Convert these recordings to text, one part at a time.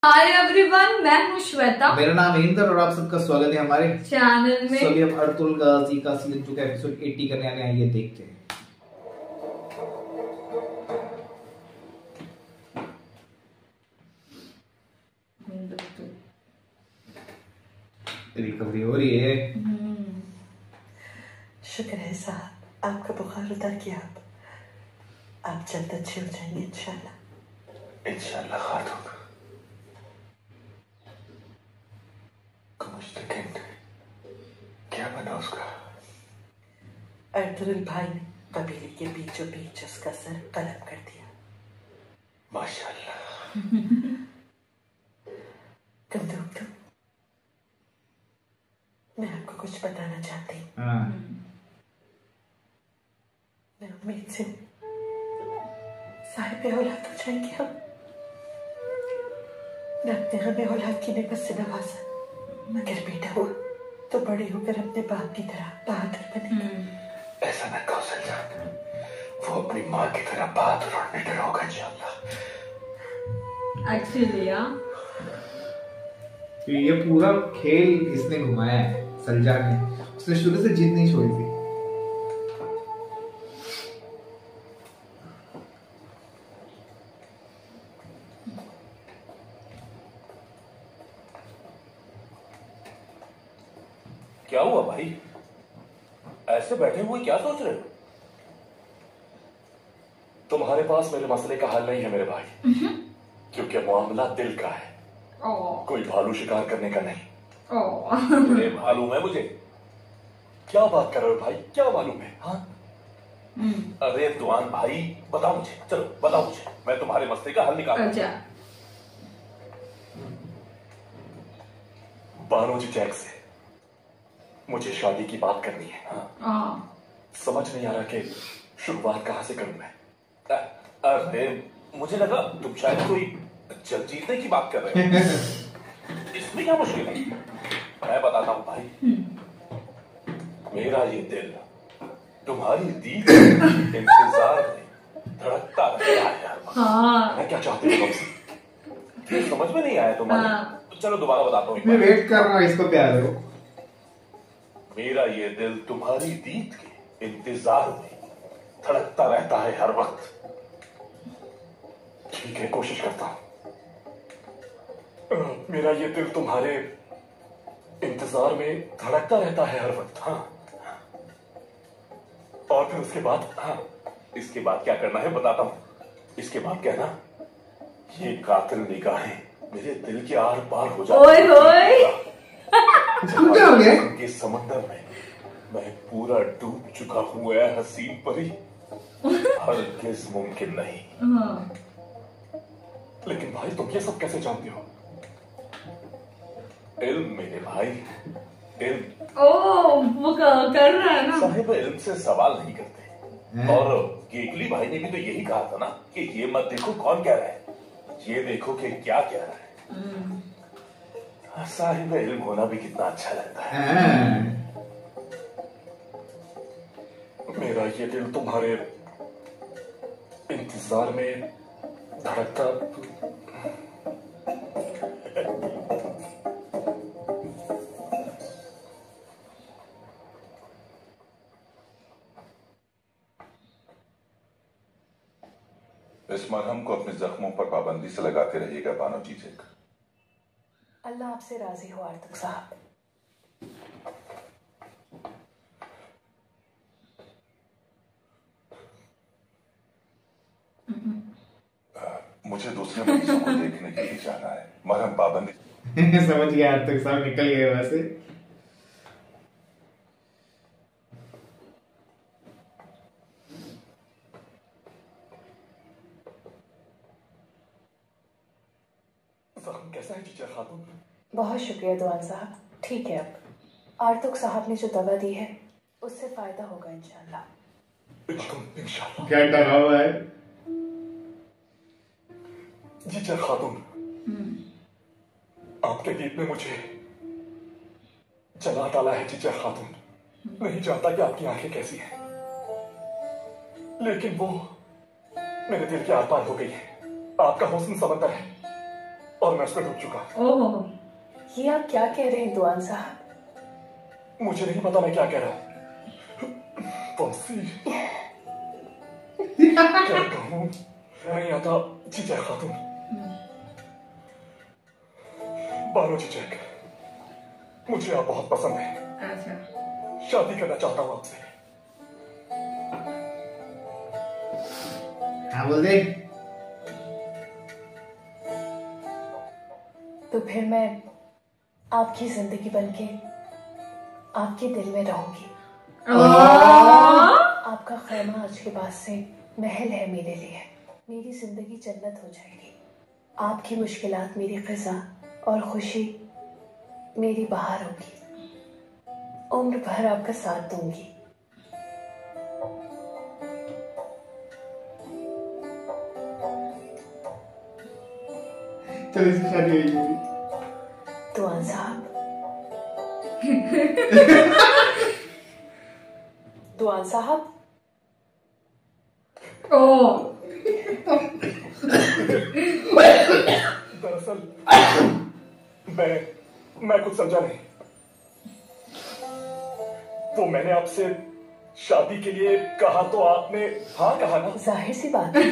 Hi everyone, मैं हूँ श्वेता। मेरा नाम है इंदर और आप सबका स्वागत है हमारे चैनल में। चलिए अब अर्तुल गाजी का सीजन 2 का एपिसोड 80 करने आने आइए देखते हैं। रिकवरी हो रही है। शुक्र है साहब, आपका बुखार उतर गया। आप जल्द अच्छे हो जाएंगे इंशाल्लाह। इंशाल्लाह खातून। सेकंड क्या बना उसका? अर्तुल भाई ने कबीले के बीचों बीच उसका सर कलम कर दिया। माशाल्लाह। तुम मैं आपको कुछ बताना चाहती हूँ। मैं उम्मीद से साहिब औलाद हो जाएंगे हम। मैं अपने हमें औलाद की नेमत से नवाजा, मगर बेटा हुआ तो बड़े होकर अपने बाप की तरह बहादुर बनेगा। ऐसा न कहो सलजान, वो अपनी माँ की तरह बहादुर और निडर होगा इंशाल्लाह। एक्चुअली ये पूरा खेल इसने घुमाया है सलजान ने। उसने शुरू से जीत नहीं छोड़ी थी। क्या हुआ भाई? ऐसे बैठे हुए क्या सोच रहे हो? तुम्हारे पास मेरे मसले का हल नहीं है मेरे भाई, क्योंकि मामला दिल का है। कोई भालू शिकार करने का नहीं। तुम्हें मालूम है मुझे। क्या बात कर रहे हो भाई, क्या मालूम है? हाँ? अरे दुआन भाई बताओ मुझे, चलो बताओ मुझे, मैं तुम्हारे मसले का हल निकालूंगा। बानो जी जैक से मुझे शादी की बात करनी है। हाँ। समझ नहीं आ रहा कि शुरुआत कहां से करूं मैं। अरे मुझे लगा तुम शायद कोई जल जीतने की बात कर रहे हो। इसमें क्या मुश्किल है? मैं बताता हूं भाई। मेरा ये दिल तुम्हारी दीद इंतजार में धड़कता रहता है यार। हाँ। मैं क्या चाहती हूँ तुमसे? ये समझ में नहीं आया तुम्हारे? चलो दोबारा बताता हूँ। मैं वेट कर रहा हूँ इसको प्यार हो। मेरा ये दिल तुम्हारी दीद के इंतजार में धड़कता रहता है हर वक्त। ठीक है, कोशिश करता हूं। मेरा ये दिल तुम्हारे इंतजार में धड़कता रहता है हर वक्त। हाँ। और फिर उसके बाद, हाँ, इसके बाद क्या करना है बताता हूं। इसके बाद क्या ना, ये कातिल निगाहें मेरे दिल के आर पार हो जाती के समंदर में मैं पूरा डूब चुका हूँ ऐ हसीन परी। हरगिज़ मुमकिन नहीं। लेकिन भाई तुम ये सब कैसे जानते हो? इल्म मेरे भाई, इल्म। वो कर रहा है ना। साहिब इल्म से सवाल नहीं करते। और गेगली भाई ने भी तो यही कहा था ना कि ये मत देखो कौन कह रहा है, ये देखो कि क्या कह रहा है। साहिब इल्म होना भी कितना अच्छा लगता है। मेरा ये दिल तुम्हारे इंतजार में धड़कता। इस मरहम को अपने जख्मों पर पाबंदी से लगाते रहिएगा बानो जी जैक। अल्लाह आपसे राजी हो अर्तुल साहब। मुझे दूसरे मरीजों को देखने के लिए जाना है। मरहम पाबंदी समझ गया, अर्तुल साहब निकल गए वहां से। कैसा है जीजा खातून? बहुत शुक्रिया दुआन साहब, ठीक है। अब आर्तुक साहब ने जो दवा दी है उससे फायदा होगा इंशाल्लाह। इंशाल्लाह। क्या डरा हुआ है जीजा खातून? आपके दीप ने मुझे जला डाला है जीजा खातून। नहीं जानता कि आपकी आंखें कैसी हैं, लेकिन वो मेरे दिल के आर पार हो गई है। आपका हुस्न समंदर है और मैं उसमें डूब चुका। ओह, ये आप क्या कह रहे हैं दुआन साहब? मुझे नहीं पता मैं क्या कह रहा हूँ। क्या कहूँ, नहीं आता। जीजा खातून, बानो चिचेक, मुझे आप बहुत पसंद है। अच्छा, शादी करना चाहता हूँ आपसे। हाँ बोल दे। तो फिर मैं आपकी जिंदगी बनके आपके दिल में रहूंगी। आपका खैमा आज के बाद से महल है मेरे लिए। मेरी जिंदगी जन्नत हो जाएगी। आपकी मुश्किलात मेरी ख़िज़ा और खुशी मेरी बहार होगी। उम्र भर आपका साथ दूंगी। चलो इसकी शादी हो जाएगी। दुआन साहब, दुआन साहब, ओह, दरअसल मैं कुछ समझा नहीं। तो मैंने आपसे शादी के लिए कहा तो आपने हाँ कहा ना? जाहिर सी बात है।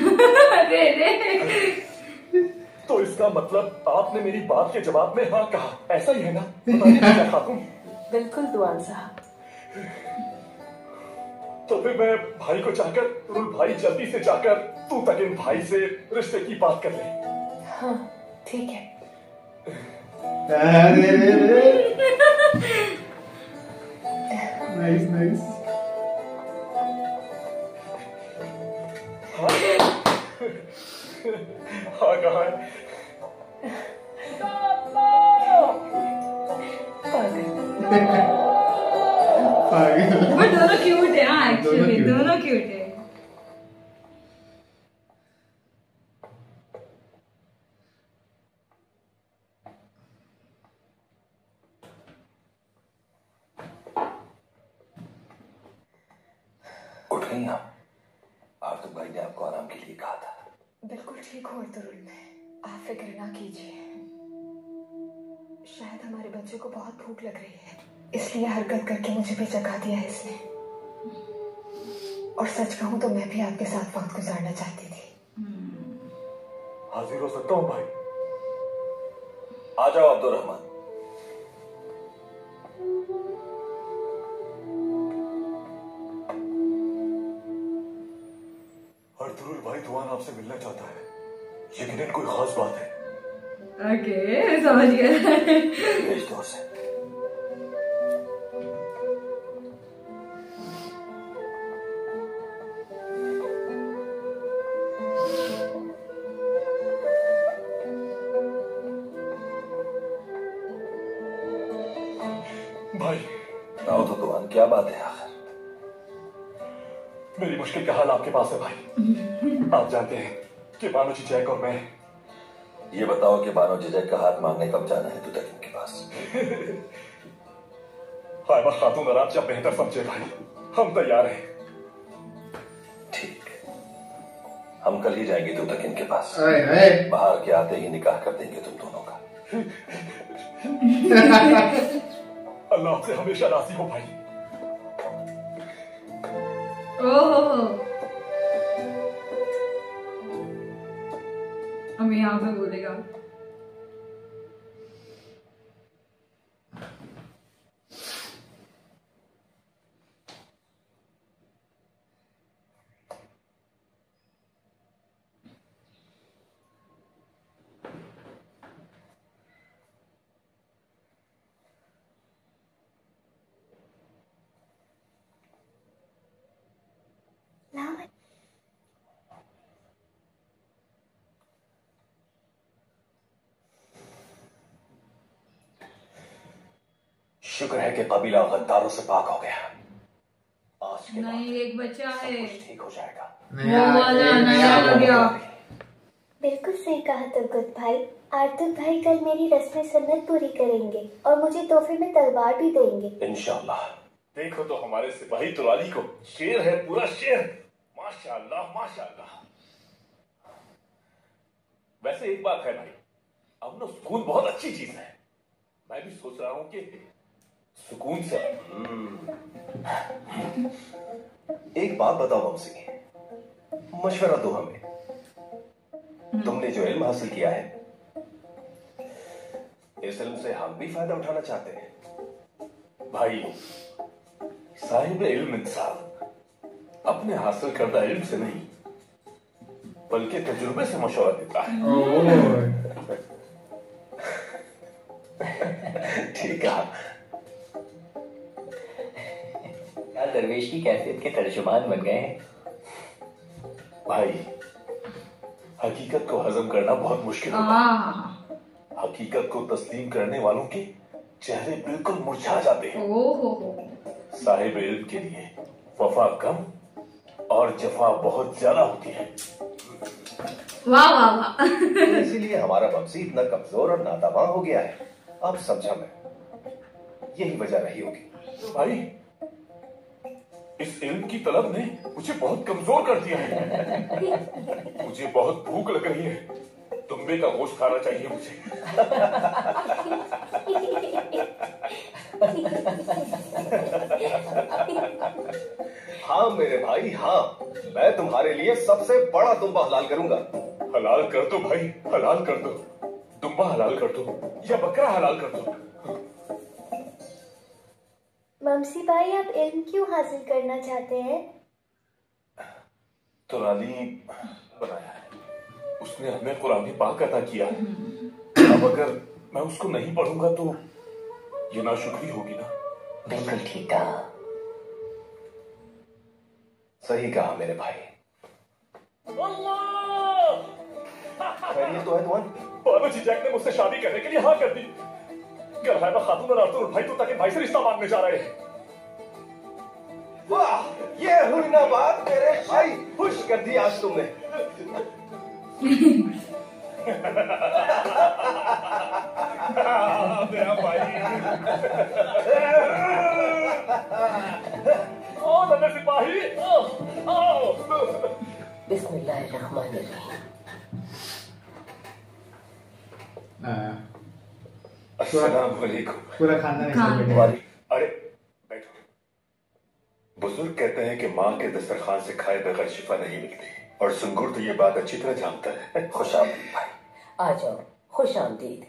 तो इसका मतलब आपने मेरी बात के जवाब में हाँ कहा, ऐसा ही है ना? बताइए क्या खातून। बिल्कुल दुआन साहब। तो फिर मैं भाई को चाहकर, रुल भाई जल्दी से जाकर तू तकिन भाई से रिश्ते की बात कर ले। हाँ ठीक है। Nice nice. हाँ हाँ कहा है। वो दोनों क्यूट है। हाँ, एक्चुअली दोनों क्यूट है। उठ गई आप? आर्तुक भाई ने आपको आराम के लिए कहा था। बिल्कुल ठीक हो अर्तुगरुल में, आप फिक्र ना कीजिए। शायद हमारे बच्चे को बहुत भूख लग रही है, इसलिए हरकत करके मुझे भी जगा दिया है इसने। और सच कहूं तो मैं भी आपके साथ वक्त गुजारना चाहती थी। हाजिर हो सकता हूँ भाई? आ जाओ अब्दुर्रहमान। अर्तुगरुल भाई दुआन आपसे मिलना चाहता है। यकीनन कोई खास बात है। ओके, समझ गया। भेज दो उसे। भाई आओ तो दुआन, क्या बात है आखिर? मेरी मुश्किल का हल आपके पास है भाई। आप जानते हैं कि बानो चिचेक और मैं। ये बताओ कि बानो चिचेक का हाथ मांगने कब जाना है तुतकिन के पास? हायबा खातून और आप जब बेहतर समझे भाई, हम तैयार हैं। ठीक, हम कल ही जाएंगे तुतकिन के पास। बाहर के आते ही निकाह कर देंगे तुम दोनों का। अल्लाह आपसे हमेशा राजी हो भाई। ओह, हम यहाँ पे बोलेगा। शुक्र है कि कबीला गद्दारों से पाक हो गया। आज के नहीं, बाद एक बच्चा सब है। कुछ ठीक हो जाएगा। वो वाला नया आ गया। बिल्कुल सही कहा तुर्गुत भाई। आर्तुक भाई कल मेरी रस्म सुन्नत पूरी करेंगे और मुझे तोहफे में तलवार भी देंगे। इंशाल्लाह। देखो तो हमारे सिपाही तुराली को, शेर है, पूरा शेर। माशाल्लाह माशाल्लाह। वैसे एक बात है भाई, अब ना सुकून बहुत अच्छी चीज है। मैं भी सोच रहा हूँ कि सुकून से। एक बात बताओ ममसी, मशवरा दो हमें। तुमने जो इल्म हासिल किया है, इस इल्म से हम भी फायदा उठाना चाहते हैं। भाई, साहिब इल्म इंसान अपने हासिल करदा इल्म से नहीं बल्कि तजुर्बे से मशवरा देता है। ठीक है। यार दरवेश की कैफियत के तर्जुमान बन गए हैं। भाई, हकीकत को हजम करना बहुत मुश्किल होता है। हकीकत को तस्लीम करने वालों के चेहरे बिल्कुल मुरझा जाते हैं। साहिब इल्म के लिए वफा कम और जफा बहुत ज्यादा होती है। वाह वाह वाह। इसीलिए हमारा ममसी इतना कमजोर और नादावा हो गया है। अब समझा मैं, यही वजह रही होगी। भाई, इस इल्म की तलब ने मुझे बहुत कमजोर कर दिया है। मुझे बहुत भूख लग रही है। दुम्बे का गोश्त खाना चाहिए मुझे। हाँ मेरे भाई, हाँ, मैं तुम्हारे लिए सबसे बड़ा दुम्बा हलाल करूंगा। हलाल कर दो भाई, हलाल कर दो। दुम्बा हलाल कर दो या बकरा हलाल कर दो। ममसी भाई, आप इल्म क्यों हासिल करना चाहते हैं? तुरानी बनाया है, उसने हमें कुरान पाक अता किया। अब अगर मैं उसको नहीं पढ़ूंगा तो ये नाशुक्री होगी ना। बिल्कुल ठीक कहा। सही कहा मेरे भाई। खैरियत तो है तुम्हारी? बाबूजी जैक ने मुझसे शादी करने के लिए हाँ कर दी। गलहैबा खातून और अब्दुल भाई तो ताकि भाई से रिश्ता मांगने जा रहे हैं। वाह, ये हुई ना बात मेरे भाई, खुश कर दी आज तुमने। मेरा भाई। ओ नन्हे सिपाही, आओ। बिस्मिल्लाहिर्रहमानिर्रहीम। अस्सलाम वालेकुम। पूरा खानदान। अरे बैठो। बुजुर्ग कहते हैं कि माँ के दस्तरखान से खाए बगैर शिफा नहीं मिलती, और सुंगुर तो ये बात अच्छी तरह जानता है। खुश आमदीद भाई, आ जाओ। खुश आमदीद।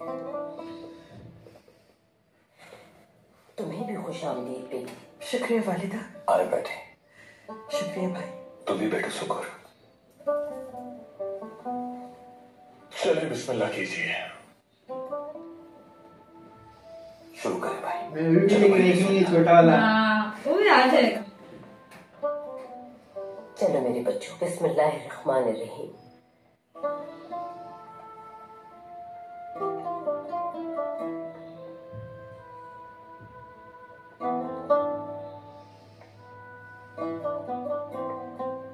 तुम्हें भी खुश आमदीद बेटी। शुक्रिया वालिदा। आए बैठे। शुक्रिया भाई। तुम भी बैठो सुंगुर। चलिए बिस्मिल्लाह कीजिए। शुरू करें भाई। मैं छोटा वाला। वो भी आ जाएगा। चलो मेरे बच्चों, बिस्मिल्लाहिर्रहमानिर्रहीम।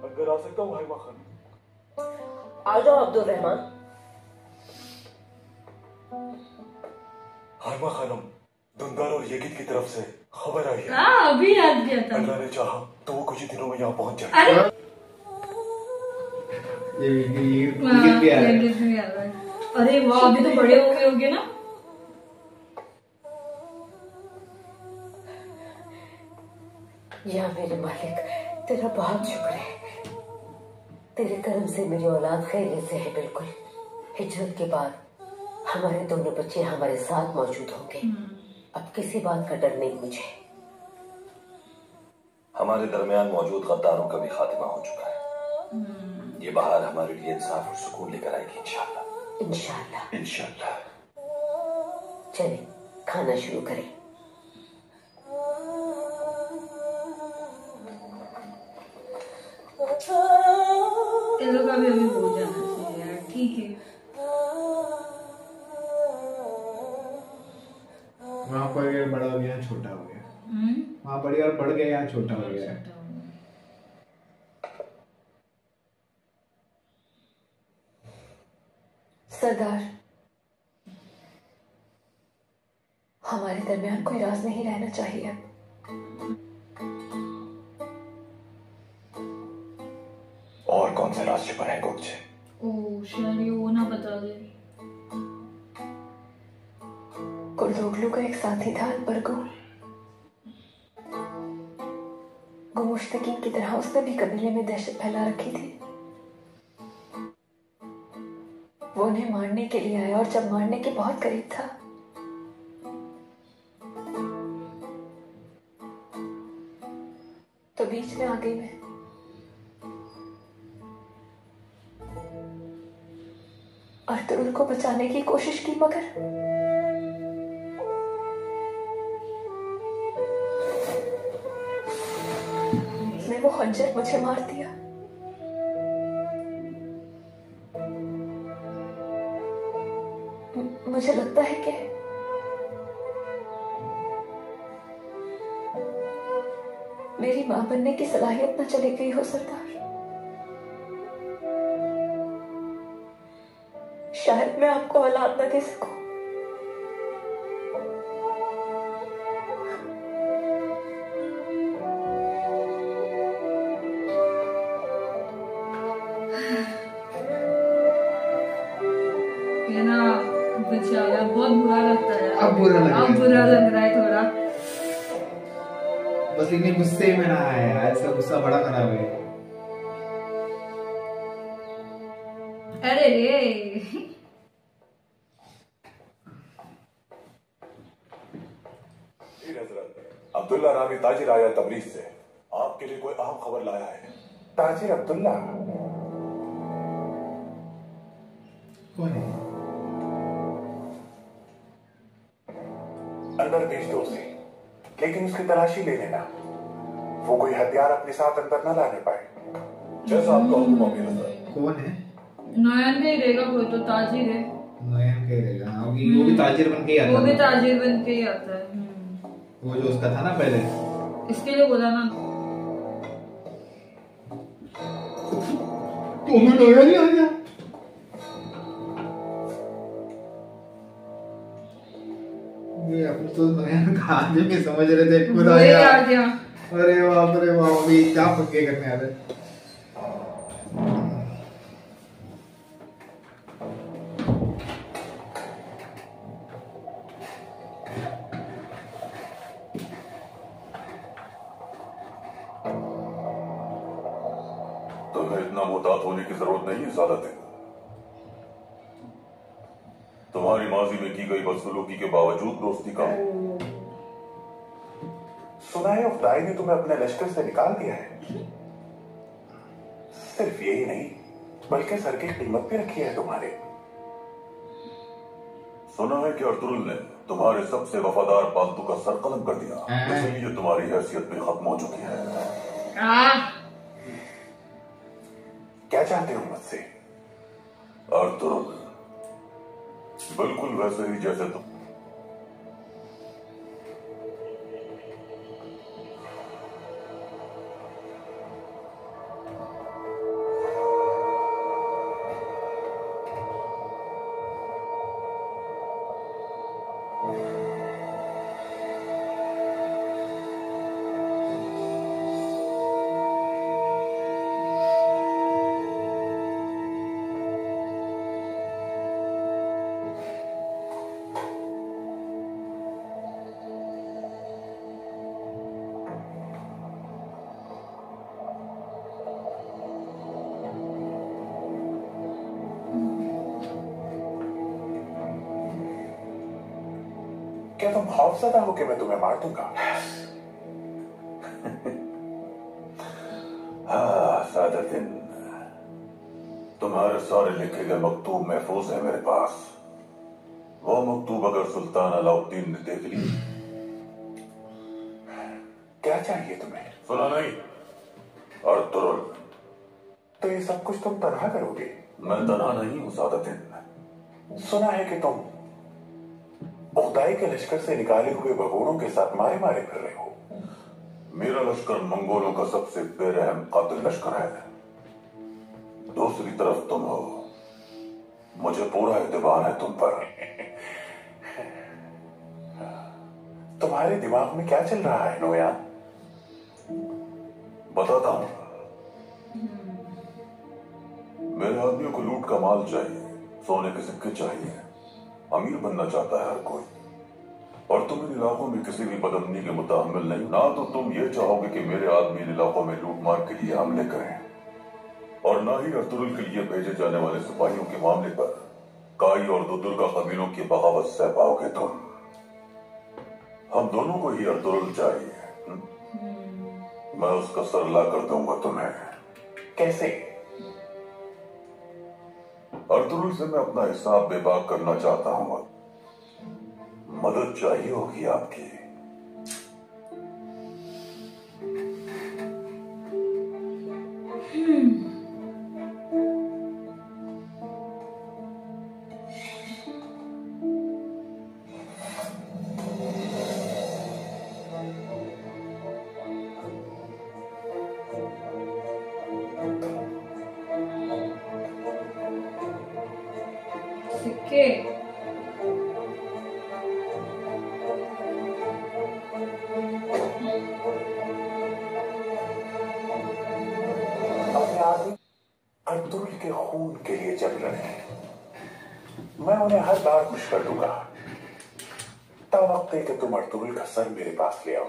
अंदर आ सकता हूँ हाइमा खान? आ जाओ अब्दुल रहमान। हाइमा खानम, दुंदार और यकीन की तरफ से खबर आई है। अभी याद किया था। अल्लाह ने चाहा तो वो कुछ ही दिनों में यहाँ पहुंच जाए। अरे ये गिफ्ट भी आ रहा है। अरे वाह, अभी तो बड़े हो गए होंगे ना। या मेरे मालिक, तेरा बहुत शुक्र है। तेरे कर्म से मेरी औलाद खैरियत से है। बिल्कुल हिजरत के बाद हमारे दोनों बच्चे हमारे साथ मौजूद होंगे। अब किसी बात का डर नहीं मुझे। हमारे दरमियान मौजूद गद्दारों का भी खात्मा हो चुका है। ये बहार हमारे लिए इंसाफ और सुकून लेकर आएगी इंशाअल्लाह। इंशाअल्लाह। इंशाअल्लाह। चले खाना शुरू करें। इन लोग का भी अभी हो जाना चाहिए यार। ठीक है। वहाँ पर ये बड़ा हो गया, छोटा हो गया। वहाँ पर यार बढ़ गया, यहाँ छोटा हो गया। सरदार, हमारे दरमियान कोई राज नहीं रहना चाहिए। और कौन से राज छिपा है गुप्त? ओह शायद ये वो ना बता दे। कुर्दोगलू का एक साथी था अनबरगू। गुमुश्तकीन की तरह उसने भी कबीले में दहशत फैला रखी थी। वो उन्हें मारने के लिए आया और जब मारने के बहुत करीब था तो बीच में आ गई मैं। अर्तुगरुल को बचाने की कोशिश की मगर उसने वो खंजर मुझे मार दिया। मुझे लगता है कि मेरी मां बनने की सलाहियत न चली गई हो सरदार। शायद मैं आपको औलाद न दे सकूं। ये ना बेचारा बहुत बुरा लगता है। अब बुरा लग रहा है। अब बुरा लग रहा है थोड़ा। बस इतने गुस्से में ना आया यार, इसका गुस्सा बड़ा खराब है। अरे रे अब्दुल्ला रामी ताजिर आया तबरीज से, आपके लिए कोई अहम खबर लाया है। ताजिर अब्दुल्ला कौन है? अंदर भेज दो उसे, लेकिन उसकी तलाशी ले लेना। वो कोई हथियार अपने साथ अंदर न लाने पाए। जैसा आपका हुक्म अमीर हजरत। कौन है? नयन के रहेगा, कोई तो ताजिर है। नयन के रहेगा। हाँ, वो भी ताजिर बन के ही आता है। वो भी ताजिर बन के ही आता है। वो जो उसका था ना पहले, इसके लिए बोला ना। तुम्हें नया नहीं आ गया? ये अपन तो नयन कहानी में समझ रहे थे, खुद आ गया। अरे बाप रे बाप, अभी क्या पक्के करने आ रहे। तुम्हें इतना मुहतात होने की जरूरत नहीं है सादत। तुम्हारी माजी में की गई बदसलूकी के बावजूद दोस्ती का सुना है खुदाई ने तुम्हें अपने लश्कर से निकाल दिया है। सिर्फ यही नहीं बल्कि सर की कीमत भी रखी है तुम्हारे। सुना है कि अर्तुगरुल ने तुम्हारे सबसे वफादार पालतू का सर कलम कर दिया, इसलिए तुम्हारी हैसियत भी खत्म हो चुकी है। क्या चाहते हो मुझसे? अर्तुगरुल बिल्कुल वैसे ही जैसे तुम। क्या तुम खौफजदा हो कि मैं तुम्हें मार दूंगा? हाँ सादतिन, तुम्हारे सारे लिखे गए मकतूब महफूज है मेरे पास। वो मकतूब अगर सुल्तान अलाउद्दीन ने देख ली। क्या चाहिए तुम्हें? सुना नहीं अर्तुगरुल, तो ये सब कुछ तुम तनहा करोगे? मैं तनहा नहीं हूं सादतिन। सुना है कि तुम खुदाई के लश्कर से निकाले हुए भगोड़ों के साथ मारे मारे फिर रहे हो। मेरा लश्कर मंगोलों का सबसे बेरहम कातिल लश्कर है। दूसरी तरफ तुम हो, मुझे पूरा एतबार है तुम पर। तुम्हारे दिमाग में क्या चल रहा है नोया? बताता हूं। मेरे आदमियों को लूट का माल चाहिए, सोने के सिक्के चाहिए। अमीर बनना चाहता है हर कोई, और तुम इन इलाकों में किसी भी बदअमनी के मुतहम्मिल नहीं, ना तो तुम ये चाहोगे कि मेरे आदमी इन इलाकों में लूटमार के लिए हमले करें, और ना ही अर्तुरुल के लिए भेजे जाने वाले सिपाहियों के मामले पर काई और दो दुर्गा कबीलों की बगावत सह पाओगे तुम। हम दोनों को ही अर्तुरुल चाहिए। मैं उसका सर ला कर दूंगा तुम्हें। कैसे? अर्तुरुल से मैं अपना हिसाब बेबाक करना चाहता हूं। मदद चाहिए होगी आपकी। सिक्के अर्तुरुल के खून के लिए जंग लड़े। मैं उन्हें हर बार खुश कर दूंगा। तब वक्त है कि तुम अर्तुरुल का सर मेरे पास ले आओ।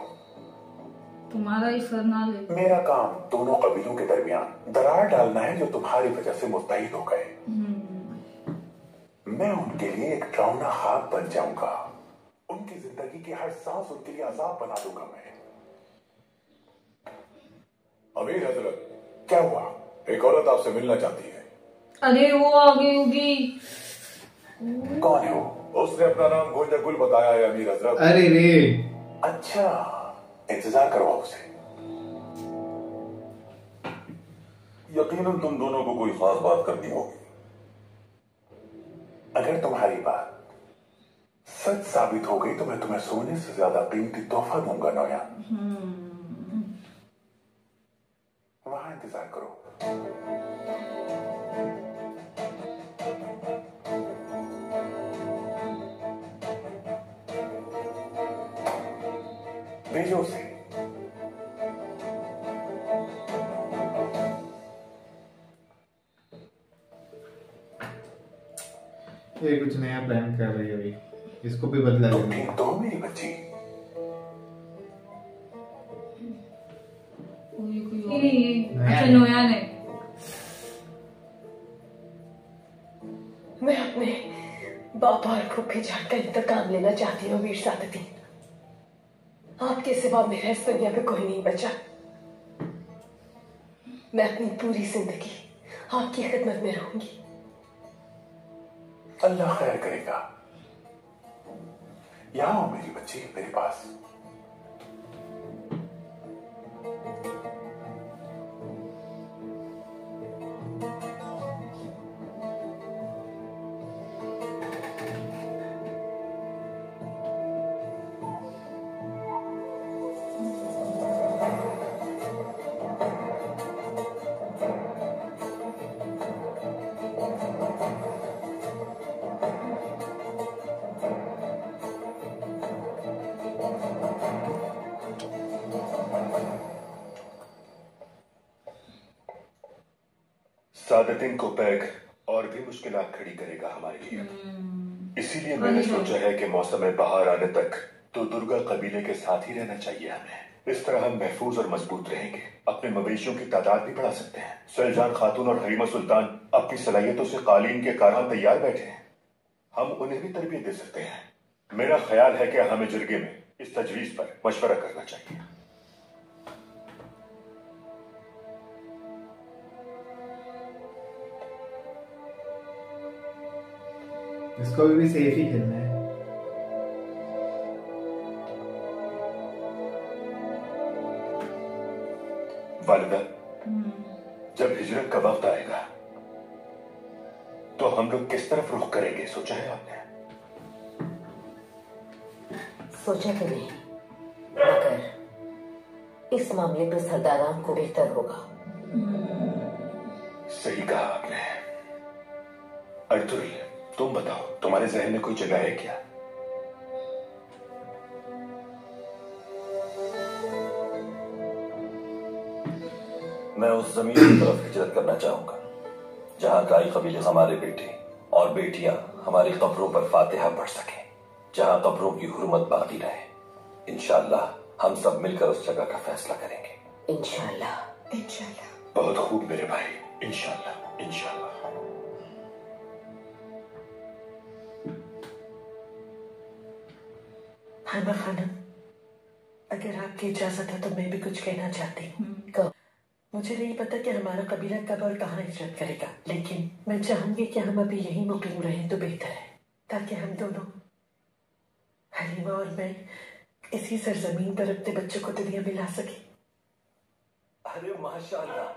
तुम्हारा ही सर ना ले। मेरा काम दोनों कबीलों के दरमियान दरार डालना है जो तुम्हारी वजह से मुत्तहिद हो गए। मैं उनके लिए एक डरावना ख्वाब बन जाऊंगा। उनकी जिंदगी की हर सांस उनके लिए अजाब बना दूंगा मैं। अमीर हजरत, क्या हुआ? एक औरत आपसे मिलना चाहती है। अरे वो आ गई होगी। कौन है वो? उसने अपना नाम गोंजा गुल बताया है अमीर हजरत। अरे रे, अच्छा, इंतजार करवाओ उसे। यकीनन तुम दोनों को कोई खास बात करनी होगी। अगर तुम्हारी बात सच साबित हो गई तो मैं तुम्हें सोने से ज्यादा कीमती तोहफा दूंगा नौया। वहां इंतजार करो। भेजो उसे। ये कुछ नया प्लान कर रही है अभी। इसको भी बदला लेंगे। तो मेरी बच्ची अच्छा नोया ने। मैं अपने बाप और फूफे जान का इंतकाम लेना चाहती हूँ वीर सादतीन। आपके सिवा मेरा इस दुनिया में कोई नहीं बचा। मैं अपनी पूरी जिंदगी आपकी खिदमत में रहूंगी। अल्लाह खैर करेगा। यहाँ आओ मेरी बच्ची मेरे पास। सादतीन को पैग और भी मुश्किलात खड़ी करेगा हमारे लिए। इसीलिए मैंने सोचा है कि मौसम बहार आने तक तो दुर्गा कबीले के साथ ही रहना चाहिए हमें। इस तरह हम महफूज और मजबूत रहेंगे। अपने मवेशियों की तादाद भी बढ़ा सकते हैं। सलजान खातून और हरीमा सुल्तान अपनी सलाहियतों से कालीन के कारखान तैयार बैठे हैं। हम उन्हें भी तरबियत दे सकते हैं। मेरा ख्याल है कि हमें जिरगे में इस तजवीज पर मशवरा करना चाहिए। इसको भी सेफ ही खेलना है। वालिदा, जब हिजरत का वक्त आएगा तो हम लोग किस तरफ रुख करेंगे, सोचा है आपने? सोचा तो नहीं, मगर इस मामले पे सरदारान को बेहतर होगा। सही कहा आपने। अर्तुरुल, तुम बताओ, तुम्हारे जहन में कोई जगह है क्या? मैं उस जमीन की तरफ हिजरत करना चाहूंगा जहां काई कबीले हमारे बेटे और बेटियां हमारी कब्रों पर फातिहा पढ़ सकें। जहां कब्रों की हुर्मत बाकी रहे। इंशाअल्लाह हम सब मिलकर उस जगह का फैसला करेंगे। इंशाअल्लाह। इंशाल्लाह। बहुत खूब मेरे भाई, इंशाअल्लाह इंशाअल्लाह। हामा खानम, अगर आपकी इजाजत है तो मैं भी कुछ कहना चाहती हूँ। मुझे नहीं पता कि हमारा कबीला कब और कहाँ हिजरत करेगा, लेकिन मैं चाहूंगी कि हम अभी यहीं मुकीम रहें तो बेहतर है, ताकि हम दोनों, हलीमा और मैं, इसी सरजमीन पर अपने बच्चों को दुनिया में ला सके। अरे माशाअल्लाह।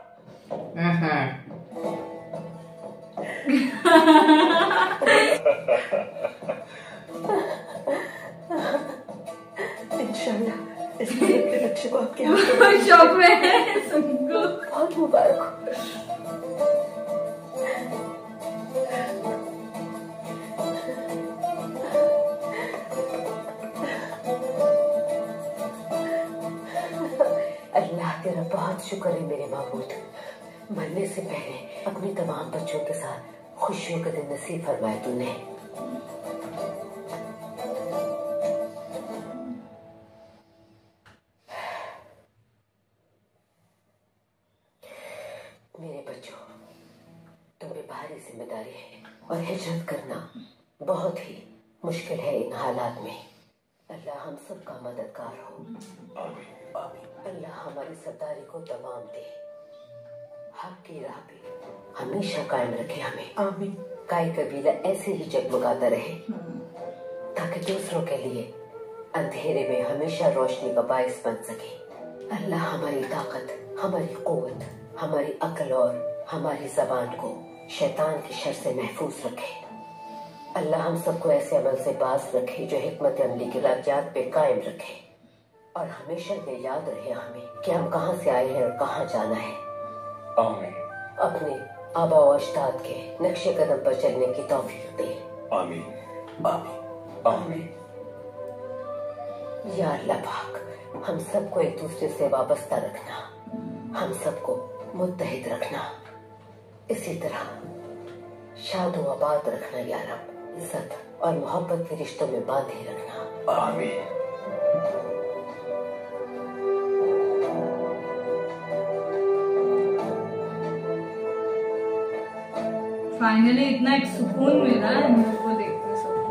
इंशाल्लाह इसलिए अपने बच्चे को आपके हाथ शौक में है सबको। बहुत मुबारक हो। अल्लाह तेरा बहुत शुक्र है मेरे महबूद, मरने से पहले अपने तमाम बच्चों के साथ खुशियों का दिन नसीब फरमाए तूने। मेरे बच्चों, तुम पे भारी जिम्मेदारी है और हिजरत करना बहुत ही मुश्किल है इन हालात में। अल्लाह हम सब का मददगार हो। आमीन आमीन। अल्लाह हमारी सरदारी को तमाम दे, हक की राह पे हमेशा कायम रखे हमें। आमीन। काई कबीला ऐसे ही जगमगाता रहे ताकि दूसरों के लिए अंधेरे में हमेशा रोशनी का बायस बन सके। अल्लाह हमारी ताकत, हमारी कुव्वत, हमारी अक्ल और हमारी जबान को शैतान की शर से महफूज रखे। अल्लाह हम सबको ऐसे अमल से बाज रखे जो हिकमत अमली की राजात पे कायम रखे, और हमेशा ये याद रहे हमें कि हम कहाँ से आए हैं और कहाँ जाना है। आमीन। अपने आबा और अजदाद के नक्शे कदम पर चलने की तौफीक दे। आमीन आमीन आमीन। या अल्लाह पाक, हम सबको एक दूसरे से वाबस्ता रखना, हम सबको मुत्तहिद रखना, इसी तरह शादो आबाद रखना या रब, इज्जत और मोहब्बत के रिश्तों में बांधे रखना। आमीन। फाइनली इतना एक सुकून मिला है इन लोगों को देखते सबको।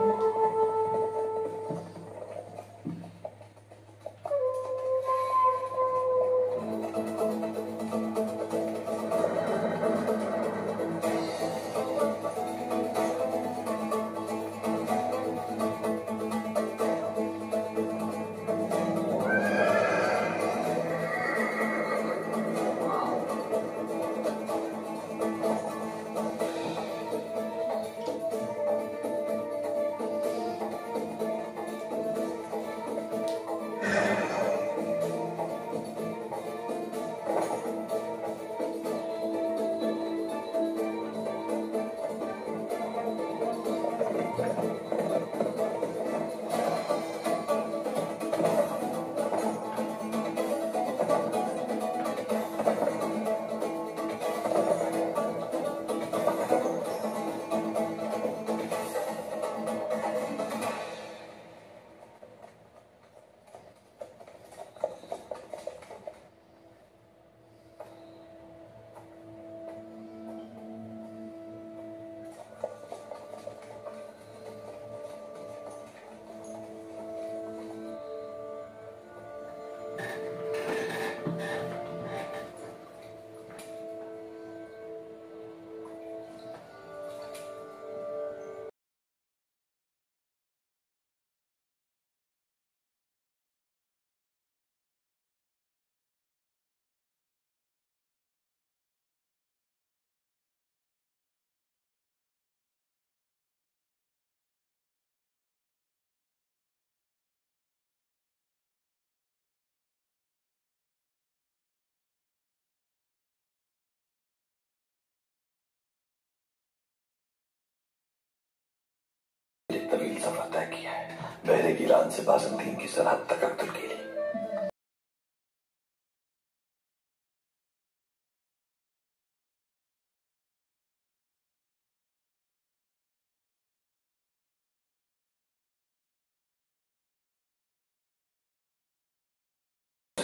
तवील सफर तय किया है, बहरे गिलान से बाज़ंतीन की सरहद तक अब्दुल के लिए।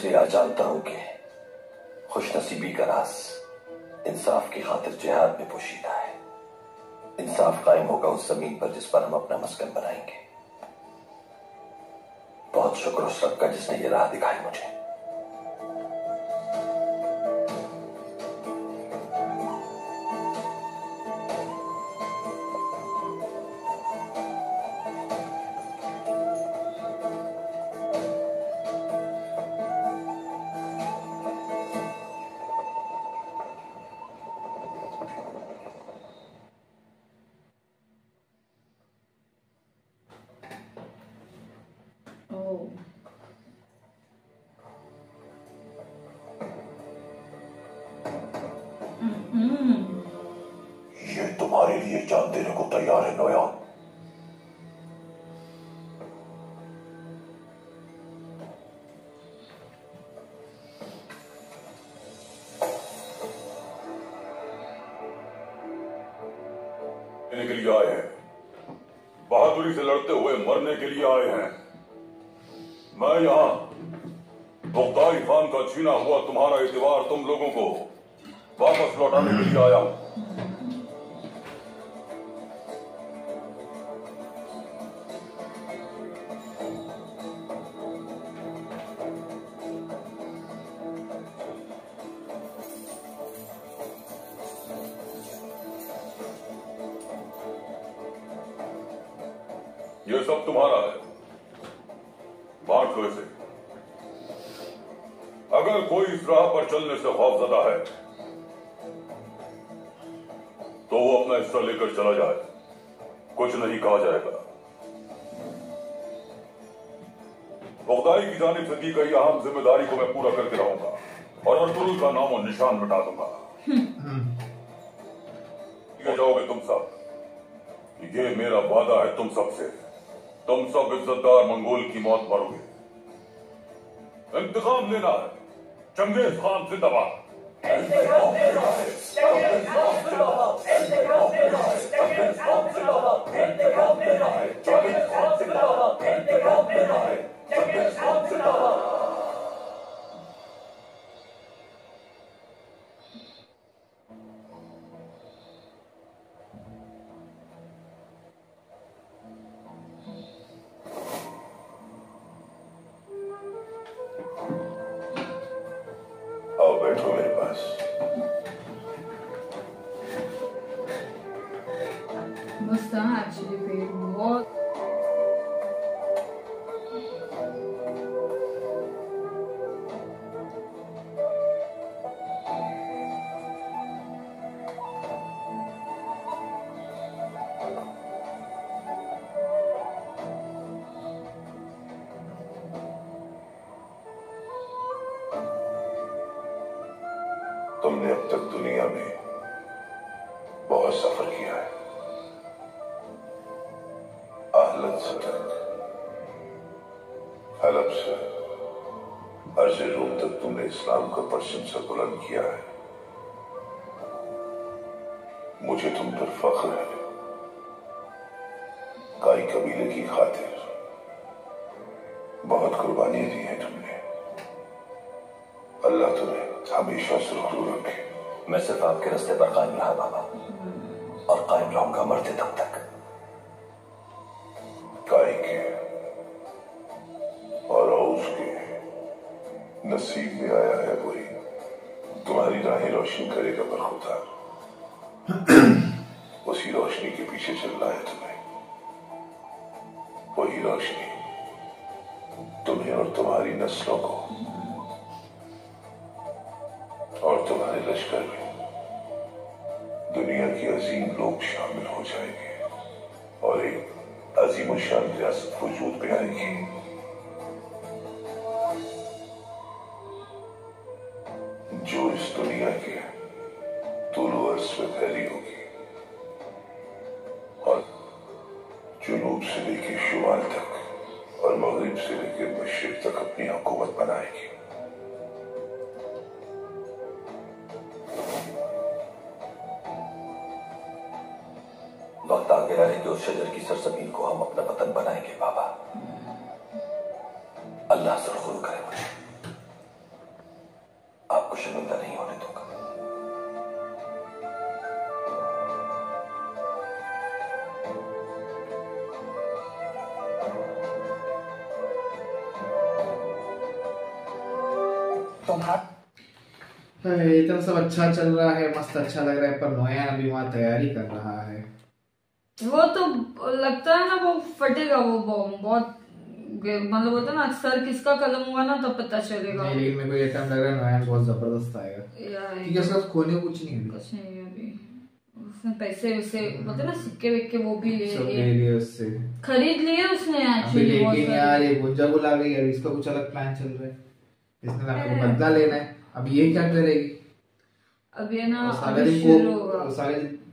इसलिए आज जानता हूं कि खुशनसीबी का राज इंसाफ की खातिर जिहाद में पोशीदा है। इंसाफ कायम होगा उस जमीन पर जिस पर हम अपना मस्कन बनाएंगे। बहुत शुक्र उस रब का जिसने ये राह दिखाई मुझे। ये तुम्हारे लिए जान देने को तैयार है नोयान। के लिए आए हैं, बहादुरी से लड़ते हुए मरने के लिए आए हैं। मैं यहां बुगदाई खान का छीना हुआ तुम्हारा एतबार तुम लोगों को वापस लौटाने के लिए आया हूं। ये सब तुम्हारा है, बांट लो इसे। अगर कोई इस राह पर चलने से खौफजदा है तो वो अपना हिस्सा लेकर चला जाए, कुछ नहीं कहा जाएगा। बुगदाई की जानिब से दी गई अहम जिम्मेदारी को मैं पूरा करके रहूंगा और अर्तुगरुल का नाम और निशान मिटा दूंगा। ये जाओगे तुम सब, ये मेरा वादा है तुम सबसे। तुम सब इज्जतदार मंगोल की मौत मरोगे। इंतकाम लेना है। चंगेज खान जिंदाबाद। आओ बैठो मेरे पास। मस्त एक्चुअली फिल्म बहुत तुमने अब तक दुनिया में बहुत सफर किया है। आहलत से हलब से अर्ज़े रूम तक तुमने इस्लाम का परचम से बुलंद किया है। मुझे तुम पर फख्र है। काई कबीले की खातिर बहुत कुर्बानियां दी हैं तुमने। अल्लाह तुम्हें हमेशा सुरखरू रखे। मैं सिर्फ आपके रास्ते पर कायम रहा बाबा, और कायम रहूंगा मरते दम तक। काई के और औस के नसीब में आया है वही तुम्हारी राहें रोशन करेगा बरखुदा। उसी रोशनी के पीछे चलना है तुम्हें। वही रोशनी तुम्हें और तुम्हारी नस्लों को और तुम्हारे लश्कर में दुनिया के अजीम लोग शामिल हो जाएंगे और एक अजीम शान रियासत वजूद में आएगी। जो इस दुनिया के तूलो अर्ज़ में फैली होगी और जुनूब से लेकर शुमाल तक और मगरिब से लेकर मशरिक तक अपनी हुकूमत बनाएगी। वक्त आ गया है कि उस शजर की सरजमीन को हम अपना वतन बनाएंगे बाबा। अल्लाह सुरखरू करे मुझे। इतना सब अच्छा चल रहा है, मस्त अच्छा लग रहा है, पर नोयान अभी वहाँ तैयारी कर रहा है। वो तो लगता है ना वो फटेगा वो बॉम्ब, बहुत मतलब होता है ना अक्सर किसका कलम हुआ ना तब पता चलेगा। नहीं, लेकिन मेरे को ये टाइम लग रहा है नोयान बहुत जबरदस्त आएगा, क्योंकि उसका खोने को कुछ नहीं है, कुछ नहीं है अभी। उसने पैसे उसे बोलते ना सिक्के विक्के वो भी ले लिए, उससे खरीद लिए उसने एक्चुअली। लेकिन यार ये गुंजा बुला गई, अब इसका कुछ अलग प्लान चल रहा है, इसने ना मेरे को बदला लेना है। अब ये क्या करेगी, अब ये ना सारे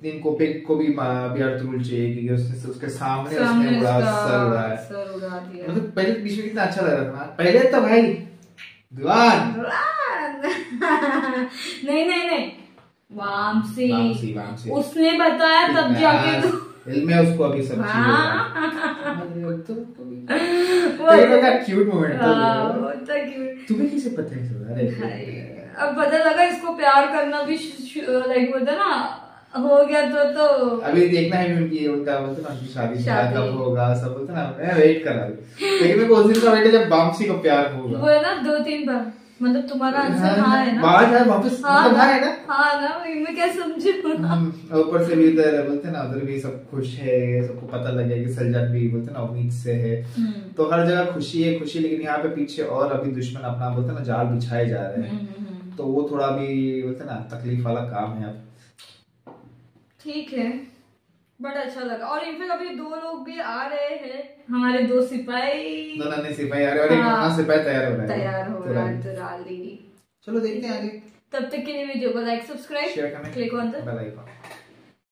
दिन को भी अभी अर्तुल चाहिए, क्योंकि उसके सामने उसने सर उड़ा दिया। मतलब पहले बीच में कितना अच्छा लग रहा था, पहले तो भाई दीवान नहीं वामसी उसने बताया तब जाके तो मैं उसको अभी सब क्यूट मोमेंट था। तुम्हें कैसे पता है? अब पता लगा इसको प्यार करना भी लाइक बोलता ना हो गया तो अभी देखना है उनका बोलते ना उनकी शादी कब होगा, सब बोलते ना मैं वेट कर रहा हूँ। लेकिन मेरे को उस दिन का वेट है जब वामसी को प्यार होगा। वो है ना 2-3 बार, मतलब तुम्हारा आंसर हाँ है ना, बाहर जाए वापस हाँ है ना, हाँ ना मैं क्या समझी। ऊपर से भी उधर बोलते ना उधर भी सब खुश है, सबको पता लग गया कि सलजान भी बोलते ना उम्मीद से है, तो हर जगह खुशी है खुशी। लेकिन यहाँ पे पीछे और अभी दुश्मन अपना बोलते ना जाल बिछाए जा रहे हैं, तो वो थोड़ा भी बोलते ना तकलीफ वाला काम है। अब ठीक है, बड़ा अच्छा लगा। और इनफैक्ट अभी 2 लोग भी आ रहे हैं, हमारे 2 सिपाही, 2 नन्हे सिपाही आ रहे हैं और एक सिपाही तैयार हो रहा है तुराली। चलो देखते हैं आगे। तब तक के लिए वीडियो को लाइक, सब्सक्राइब, शेयर करना, click on the bell icon.